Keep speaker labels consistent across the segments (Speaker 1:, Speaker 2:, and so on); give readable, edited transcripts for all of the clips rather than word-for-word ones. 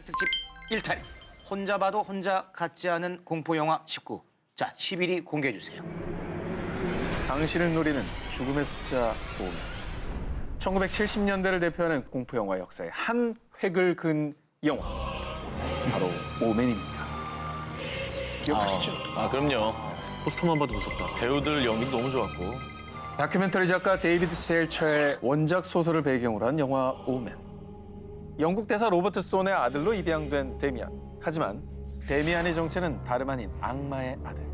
Speaker 1: 특집 1탄 혼자 봐도 혼자 같지 않은 공포영화 19. 자, 10일이 공개해주세요.
Speaker 2: 당신을 노리는 죽음의 숫자 5. 1970년대를 대표하는 공포영화 역사의 한 획을 그은 영화. 바로 오맨입니다. 기억하시죠?
Speaker 3: 그럼요. 포스터만 봐도 무섭다. 배우들 연기도 너무 좋았고.
Speaker 2: 다큐멘터리 작가 데이비드 셀처의 원작 소설을 배경으로 한 영화 오맨. 영국 대사 로버트 손의 아들로 입양된 데미안. 하지만 데미안의 정체는 다름 아닌 악마의 아들.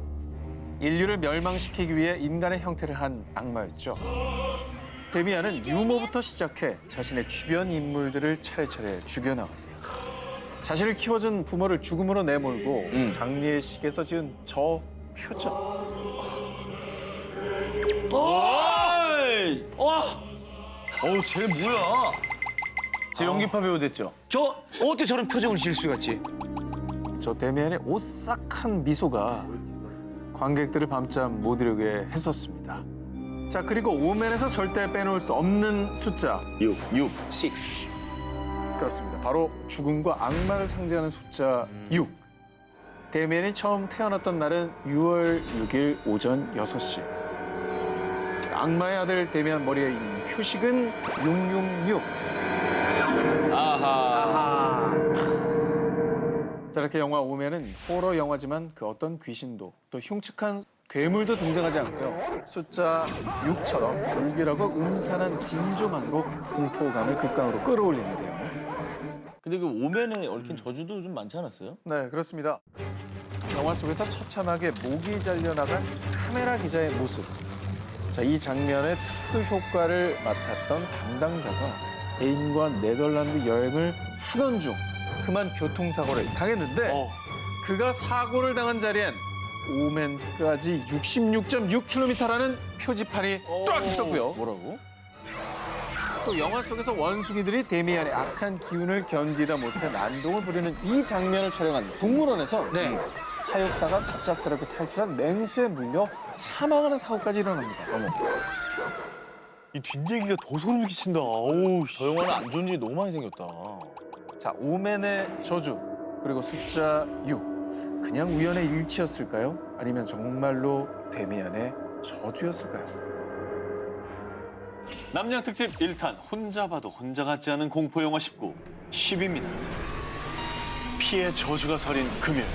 Speaker 2: 인류를 멸망시키기 위해 인간의 형태를 한 악마였죠. 데미안은 유모부터 시작해 자신의 주변 인물들을 차례차례 죽여나갑니다. 자신을 키워준 부모를 죽음으로 내몰고 장례식에서 지은 저 표정.
Speaker 3: 쟤 뭐야? 쟤 연기파 배우 됐죠?
Speaker 1: 저 어떻게 저런 표정을 지을 수가 있지?
Speaker 2: 저 데미안의 오싹한 미소가 관객들을 밤잠 못 이루게 했었습니다. 자, 그리고 오맨에서 절대 빼놓을 수 없는 숫자
Speaker 3: 6.
Speaker 1: 6.
Speaker 2: 그렇습니다. 바로 죽음과 악마를 상징하는 숫자 6. 데미안이 처음 태어났던 날은 6월 6일 오전 6시. 악마의 아들 데미안 머리에 있는 표식은 666.
Speaker 3: 아하.
Speaker 2: 자, 이렇게 영화 오맨은 호러 영화지만 그 어떤 귀신도 또 흉측한 괴물도 등장하지 않고요. 숫자 6처럼 불길하고 음산한 진조만으로 공포감을 극강으로 끌어올리는데요.
Speaker 3: 근데 그 오맨에 얽힌 저주도 좀 많지 않았어요?
Speaker 2: 네, 그렇습니다. 영화 속에서 처참하게 목이 잘려나간 카메라 기자의 모습. 자, 이 장면의 특수 효과를 맡았던 담당자가 애인과 네덜란드 여행을 하던 중 그만 교통사고를 당했는데 그가 사고를 당한 자리엔 오맨까지 66.6km라는 표지판이 딱 있었고요.
Speaker 3: 뭐라고?
Speaker 2: 또 영화 속에서 원숭이들이 데미안의 악한 기운을 견디다 못해 난동을 부리는 이 장면을 촬영한 동물원에서
Speaker 1: 네.
Speaker 2: 사육사가 갑작스럽게 탈출한 맹수에 물려 사망하는 사고까지 일어납니다. 어머.
Speaker 3: 이 뒷얘기가 더 소름 끼친다. 어우, 저 영화는 안 좋은 일이 너무 많이 생겼다.
Speaker 2: 자, 오맨의 저주 그리고 숫자 6. 그냥 우연의 일치였을까요? 아니면 정말로 데미안의 저주였을까요?
Speaker 4: 남양 특집 1탄 혼자 봐도 혼자 같지 않은 공포영화 19 10입니다. 피의 저주가 서린 금요일.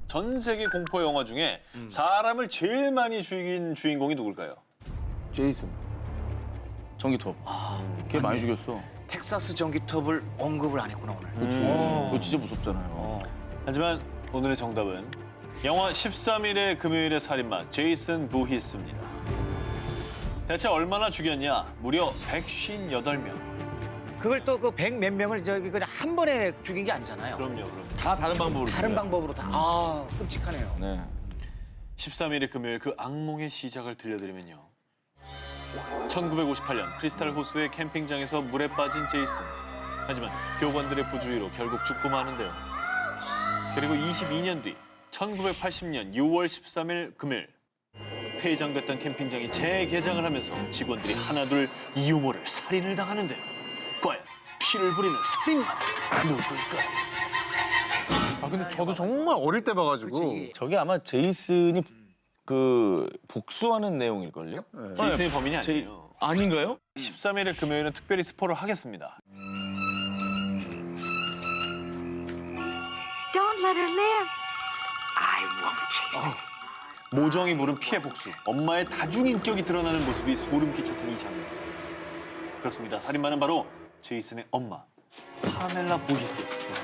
Speaker 4: 전 세계 공포영화 중에 사람을 제일 많이 죽인 주인공이 누굴까요?
Speaker 2: 제이슨.
Speaker 3: 전기톱. 걔 많이 죽였어.
Speaker 1: 텍사스 전기톱을 언급을 안 했구나, 오늘.
Speaker 3: 그렇죠. 그거 진짜 무섭잖아요.
Speaker 4: 하지만 오늘의 정답은 영화 13일의 금요일의 살인마 제이슨 부히스입니다. 대체 얼마나 죽였냐? 무려 158명.
Speaker 1: 그걸 또 그 100 몇 명을 저기 그냥 한 번에 죽인 게 아니잖아요.
Speaker 4: 그럼요.
Speaker 3: 다 다른 방법으로.
Speaker 1: 다른
Speaker 3: 죽여요.
Speaker 1: 방법으로 다. 아, 끔찍하네요.
Speaker 3: 네.
Speaker 4: 13일의 금요일 그 악몽의 시작을 들려드리면요. 1958년 크리스탈 호수의 캠핑장에서 물에 빠진 제이슨. 하지만 교관들의 부주의로 결국 죽고 마는데요. 그리고 22년 뒤 1980년 6월 13일 금요일 폐장됐던 캠핑장이 재개장을 하면서 직원들이 하나둘 이유모를 살인을 당하는데요. 과연 피를 부리는 살인마는 누굴까요?
Speaker 2: 아, 근데 저도 정말 어릴 때 봐가지고.
Speaker 1: 그치.
Speaker 3: 저게 아마 제이슨이 그 복수하는 내용일걸요?
Speaker 4: 제이슨이 범인이 아니에요.
Speaker 3: 아닌가요?
Speaker 4: 13일의 금요일은 특별히 스포를 하겠습니다.
Speaker 5: Don't let her live. I won't chase her.
Speaker 4: 모정이 부른 피해 복수. 엄마의 다중인격이 드러나는 모습이 소름 끼쳤던 이 장면. 그렇습니다. 살인마는 바로 제이슨의 엄마, 파멜라 부히스였습니다.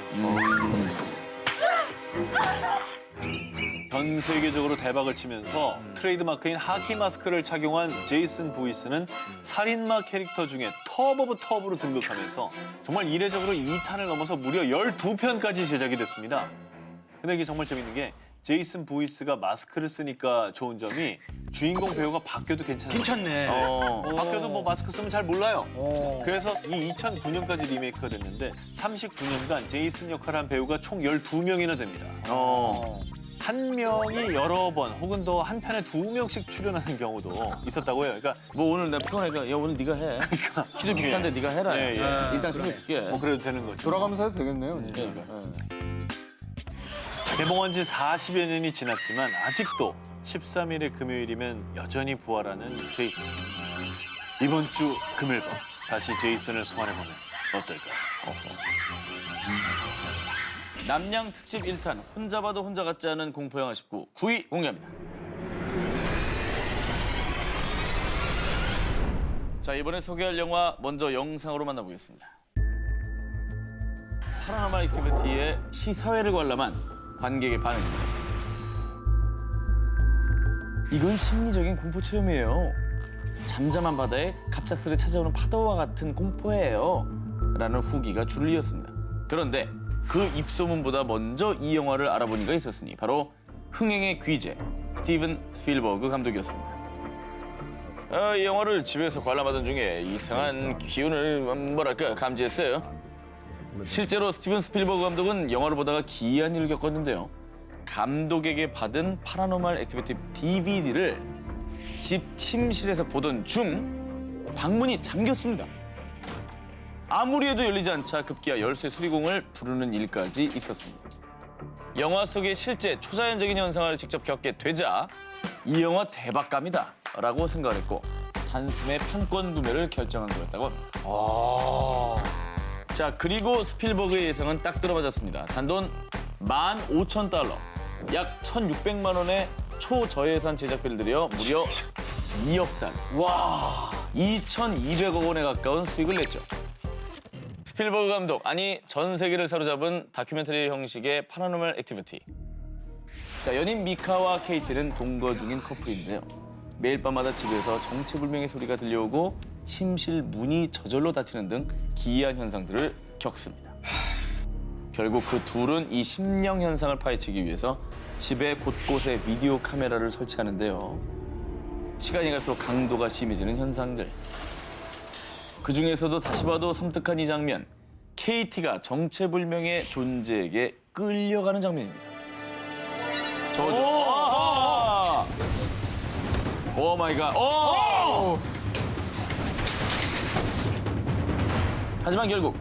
Speaker 4: 전 세계적으로 대박을 치면서 트레이드마크인 하키 마스크를 착용한 제이슨 부히스는 살인마 캐릭터 중에 톱 오브 톱으로 등극하면서 정말 이례적으로 2탄을 넘어서 무려 12편까지 제작이 됐습니다. 근데 이게 정말 재밌는 게 제이슨 부히스가 마스크를 쓰니까 좋은 점이 주인공 배우가 바뀌어도 괜찮아요.
Speaker 1: 괜찮네.
Speaker 4: 바뀌어도 뭐 마스크 쓰면 잘 몰라요. 그래서 이 2009년까지 리메이크가 됐는데 39년간 제이슨 역할을 한 배우가 총 12명이나 됩니다. 한 명이 여러 번 혹은 더 한 편에 두 명씩 출연하는 경우도 있었다고 해요. 그러니까
Speaker 6: 뭐 오늘 내가 피곤하니까 야 오늘 네가 해. 키도 비슷한데 네가 해라.
Speaker 4: 예, 예.
Speaker 6: 일단 챙겨줄게.
Speaker 4: 뭐 그래도 되는 거죠.
Speaker 2: 돌아가면서 해도 되겠네요. 진짜.
Speaker 4: 개봉한 지 40여 년이 지났지만 아직도 13일의 금요일이면 여전히 부활하는 제이슨. 이번 주 금요일 밤 다시 제이슨을 소환해보면 어떨까?
Speaker 6: 남양 특집 1탄 혼자 봐도 혼자 같지 않은 공포영화 19 9위 공개합니다. 자, 이번에 소개할 영화 먼저 영상으로 만나보겠습니다. 파라노멀 액티비티의 시사회를 관람한 관객의 반응입니다. 이건 심리적인 공포 체험이에요. 잠잠한 바다에 갑작스레 찾아오는 파도와 같은 공포예요. 라는 후기가 줄을 이었습니다. 그런데 그 입소문보다 먼저 이 영화를 알아본 이가 있었으니 바로 흥행의 귀재 스티븐 스필버그 감독이었습니다. 이 영화를 집에서 관람하던 중에 이상한 기운을 뭐랄까 감지했어요. 실제로 스티븐 스필버그 감독은 영화를 보다가 기이한 일을 겪었는데요. 감독에게 받은 파라노멀 액티비티 DVD를 집 침실에서 보던 중 방문이 잠겼습니다. 아무리 해도 열리지 않자 급기야 열쇠 수리공을 부르는 일까지 있었습니다. 영화 속의 실제 초자연적인 현상을 직접 겪게 되자 이 영화 대박감이다 라고 생각을 했고 단숨에 판권 구매를 결정한 거였다고 합니다. 자, 그리고 스필버그의 예상은 딱 들어맞았습니다. 단돈 15,000달러, 약 1,600만 원의 초저예산 제작비를 들여 무려 2억 달러. 와, 2,200억 원에 가까운 수익을 냈죠. 스필버그 감독, 아니 전 세계를 사로잡은 다큐멘터리 형식의 파라노멀 액티비티. 자, 연인 미카와 케이티는 동거 중인 커플인데요. 매일 밤마다 집에서 정체불명의 소리가 들려오고 침실 문이 저절로 닫히는 등 기이한 현상들을 겪습니다. 결국 그 둘은 이 심령 현상을 파헤치기 위해서 집의 곳곳에 비디오 카메라를 설치하는데요. 시간이 갈수록 강도가 심해지는 현상들. 그 중에서도 다시 봐도 섬뜩한 이 장면. 케이티가 정체불명의 존재에게 끌려가는 장면입니다. 저거. 오 마이 갓. 오! 하지만 결국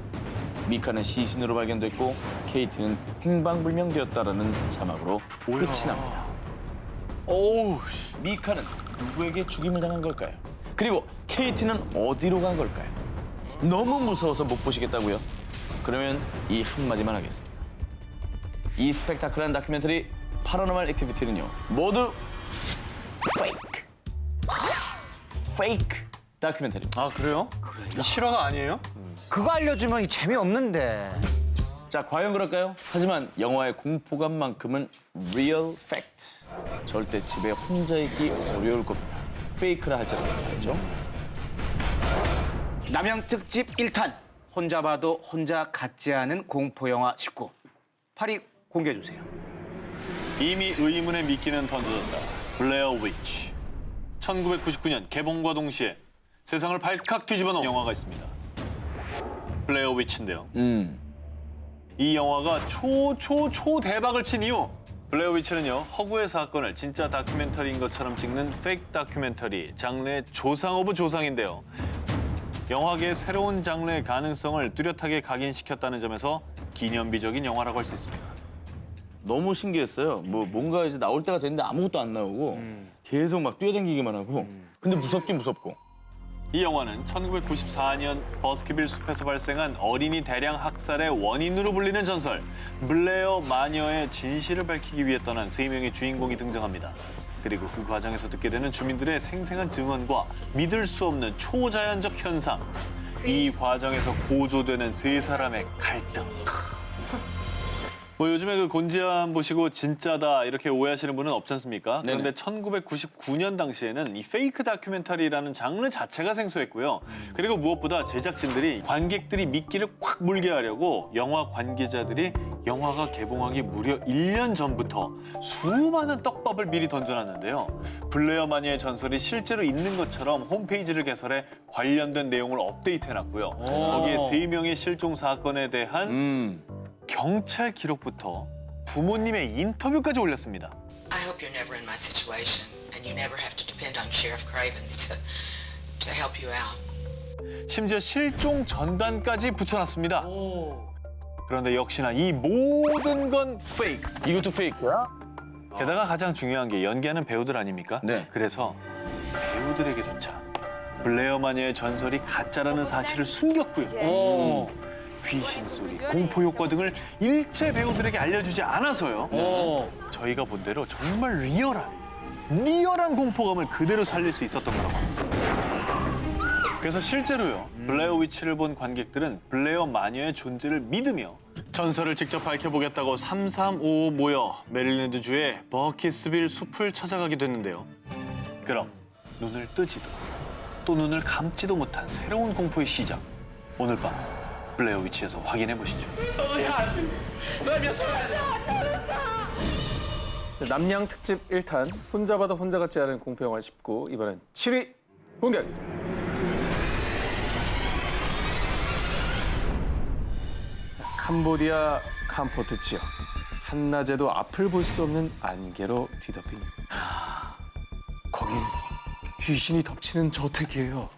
Speaker 6: 미카는 시신으로 발견됐고 케이티는 행방불명되었다라는 자막으로 끝이 납니다. 오우, 미카는 누구에게 죽임을 당한 걸까요? 그리고 케이티는 어디로 간 걸까요? 너무 무서워서 못 보시겠다고요? 그러면 이 한마디만 하겠습니다. 이 스펙타클한 다큐멘터리 파라노멀 액티비티는요, 모두 페이크. 페이크 다큐멘터리입니다.
Speaker 3: 아 그래요? 이 실화가 아니에요?
Speaker 1: 그거 알려주면 재미없는데.
Speaker 6: 자, 과연 그럴까요? 하지만 영화의 공포감만큼은 real fact. 절대 집에 혼자 있기 어려울 겁니다. 페이크라 할지라도 말이죠.
Speaker 1: 남양 특집 1탄 혼자 봐도 혼자 같지 않은 공포영화 19 8위 공개해주세요.
Speaker 4: 이미 의문의 미끼는 던져졌다. 블레어 위치. 1999년 개봉과 동시에 세상을 발칵 뒤집어 놓은 영화가 있습니다. 블레어 위치인데요. 이 영화가 초 대박을 친 이유. 블레어 위치는요, 허구의 사건을 진짜 다큐멘터리인 것처럼 찍는 페이크 다큐멘터리, 장르의 조상 오브 조상인데요. 영화계의 새로운 장르의 가능성을 뚜렷하게 각인시켰다는 점에서 기념비적인 영화라고 할 수 있습니다.
Speaker 6: 너무 신기했어요. 뭔가 이제 나올 때가 됐는데 아무것도 안 나오고 계속 막 뛰어다니기만 하고 근데 무섭긴 무섭고.
Speaker 4: 이 영화는 1994년 버스ker빌 숲에서 발생한 어린이 대량 학살의 원인으로 불리는 전설 블레어 마녀의 진실을 밝히기 위해 떠난 3명의 주인공이 등장합니다. 그리고 그 과정에서 듣게 되는 주민들의 생생한 증언과 믿을 수 없는 초자연적 현상. 이 과정에서 고조되는 세 사람의 갈등. 뭐 요즘에 그 곤지암 보시고 진짜다 이렇게 오해하시는 분은 없지 않습니까? 그런데 1999년 당시에는 이 페이크 다큐멘터리라는 장르 자체가 생소했고요. 그리고 무엇보다 제작진들이 관객들이 미끼를 콱 물게 하려고 영화 관계자들이 영화가 개봉하기 무려 1년 전부터 수많은 떡밥을 미리 던져놨는데요. 블레어 마녀의 전설이 실제로 있는 것처럼 홈페이지를 개설해 관련된 내용을 업데이트해놨고요. 거기에 3명의 실종 사건에 대한 경찰 기록부터 부모님의 인터뷰까지 올렸습니다.
Speaker 5: I hope you're never in my situation and you never have to depend on Sheriff Cravens to help you out.
Speaker 4: 심지어 실종 전단까지 붙여놨습니다. 그런데 역시나 이 모든 건 페이크.
Speaker 6: 이것도 페이크야?
Speaker 4: 게다가 가장 중요한 게 연기하는 배우들 아닙니까?
Speaker 6: 네.
Speaker 4: 그래서 배우들에게조차 블레어 마녀의 전설이 가짜라는 사실을 숨겼고요. 귀신 소리, 공포 효과 등을 일체 배우들에게 알려주지 않아서요. 저희가 본 대로 정말 리얼한 공포감을 그대로 살릴 수 있었던 거라고 합니다. 그래서 실제로요, 블레어 위치를 본 관객들은 블레어 마녀의 존재를 믿으며 전설을 직접 밝혀보겠다고 3355 모여 메릴랜드주의 버키스빌 숲을 찾아가게 됐는데요. 그럼 눈을 뜨지도 또 눈을 감지도 못한 새로운 공포의 시작. 오늘 밤 블레어 위치에서 확인해 보시죠.
Speaker 2: 남양 특집 1탄 혼자 봐도 혼자 같지 않은 공포영화 19 이번엔 7위 공개하겠습니다. 캄보디아 캄포트 지역. 한낮에도 앞을 볼 수 없는 안개로 뒤덮인 거긴 귀신이 덮치는 저택이에요.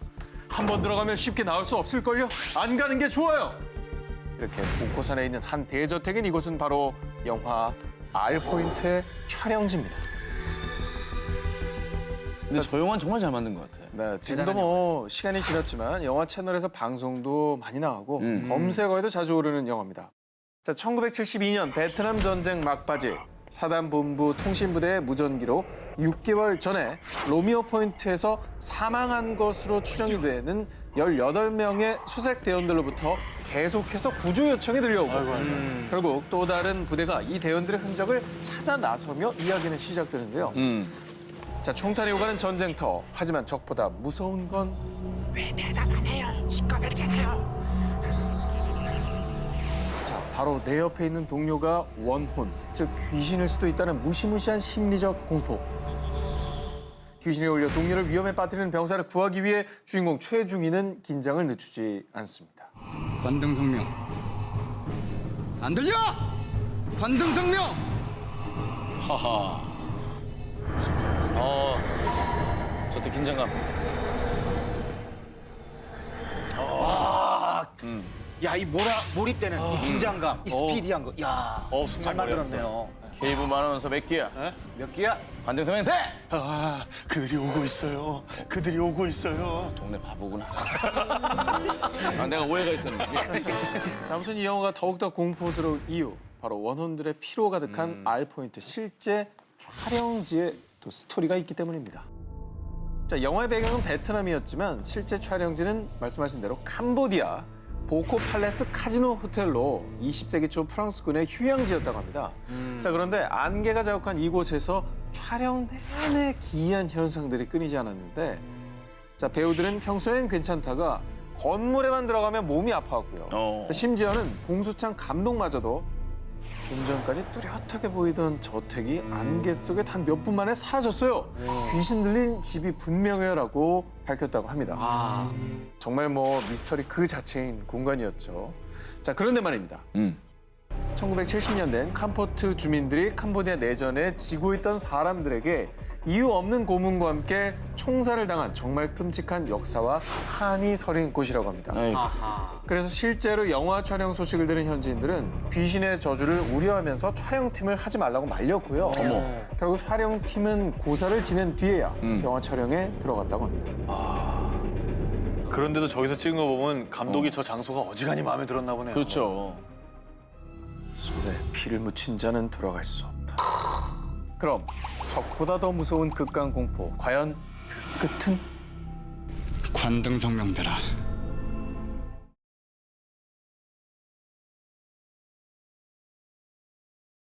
Speaker 2: 한 번 들어가면 쉽게 나올 수 없을걸요? 안 가는 게 좋아요. 이렇게 북고산에 있는 한 대저택인 이곳은 바로 영화 R포인트의 촬영지입니다.
Speaker 6: 근데 저 영화는 정말 잘 만든 것 같아요.
Speaker 2: 네, 지금도 뭐 시간이 지났지만 영화 채널에서 방송도 많이 나가고 검색어에도 자주 오르는 영화입니다. 자, 1972년 베트남 전쟁 막바지 사단 본부 통신부대의 무전기로 6개월 전에 로미오 포인트에서 사망한 것으로 추정이 되는 18명의 수색 대원들로부터 계속해서 구조 요청이 들려오고 결국 또 다른 부대가 이 대원들의 흔적을 찾아 나서며 이야기는 시작되는데요. 자, 총탄이 오가는 전쟁터. 하지만 적보다 무서운 건
Speaker 5: 왜 대답 안 해요? 시끄럽잖아요.
Speaker 2: 자, 바로 내 옆에 있는 동료가 원혼, 즉 귀신일 수도 있다는 무시무시한 심리적 공포. 귀신이 올려 동료를 위험에 빠뜨리는 병사를 구하기 위해 주인공 최중희는 긴장을 늦추지 않습니다.
Speaker 7: 관등성명 안 들려? 관등성명
Speaker 6: 저때 긴장감.
Speaker 1: 야, 이 몰입되는 이 긴장감, 이 스피디한 거. 야, 잘
Speaker 4: 순간
Speaker 1: 만들었네요.
Speaker 6: 케이브 만원서 몇 개야?
Speaker 1: 몇 개야?
Speaker 6: 관등성명 돼!
Speaker 4: 아, 그들이 오고 있어요. 그들이 오고 있어요.
Speaker 6: 동네 바보구나. 내가 오해가 있었는데.
Speaker 2: 자, 아무튼 이 영화가 더욱더 공포스러운 이유. 바로 원혼들의 피로 가득한 R포인트 실제 촬영지에 또 스토리가 있기 때문입니다. 자, 영화의 배경은 베트남이었지만 실제 촬영지는 말씀하신 대로 캄보디아 보코 팔레스 카지노 호텔로 20세기 초 프랑스군의 휴양지였다고 합니다. 자, 그런데 안개가 자욱한 이곳에서 촬영 내내 기이한 현상들이 끊이지 않았는데 자, 배우들은 평소엔 괜찮다가 건물에만 들어가면 몸이 아파왔고요. 심지어는 공수창 감독마저도 좀 전까지 뚜렷하게 보이던 저택이 안개 속에 단 몇 분 만에 사라졌어요. 귀신 들린 집이 분명해요라고 밝혔다고 합니다. 정말 뭐 미스터리 그 자체인 공간이었죠. 자, 그런데 말입니다. 1970년대엔 캄포트 주민들이 캄보디아 내전에 지고 있던 사람들에게 이유 없는 고문과 함께 총살을 당한 정말 끔찍한 역사와 한이 서린 곳이라고 합니다. 그래서 실제로 영화 촬영 소식을 들은 현지인들은 귀신의 저주를 우려하면서 촬영팀을 하지 말라고 말렸고요. 결국 촬영팀은 고사를 지낸 뒤에야 영화 촬영에 들어갔다고 합니다.
Speaker 4: 그런데도 저기서 찍은 거 보면 감독이 저 장소가 어지간히 마음에 들었나 보네요.
Speaker 6: 그렇죠.
Speaker 2: 손에 피를 묻힌 자는 돌아갈 수 없다. 그럼 적보다 더 무서운 극강 공포. 과연 그 끝은?
Speaker 7: 관등성명대라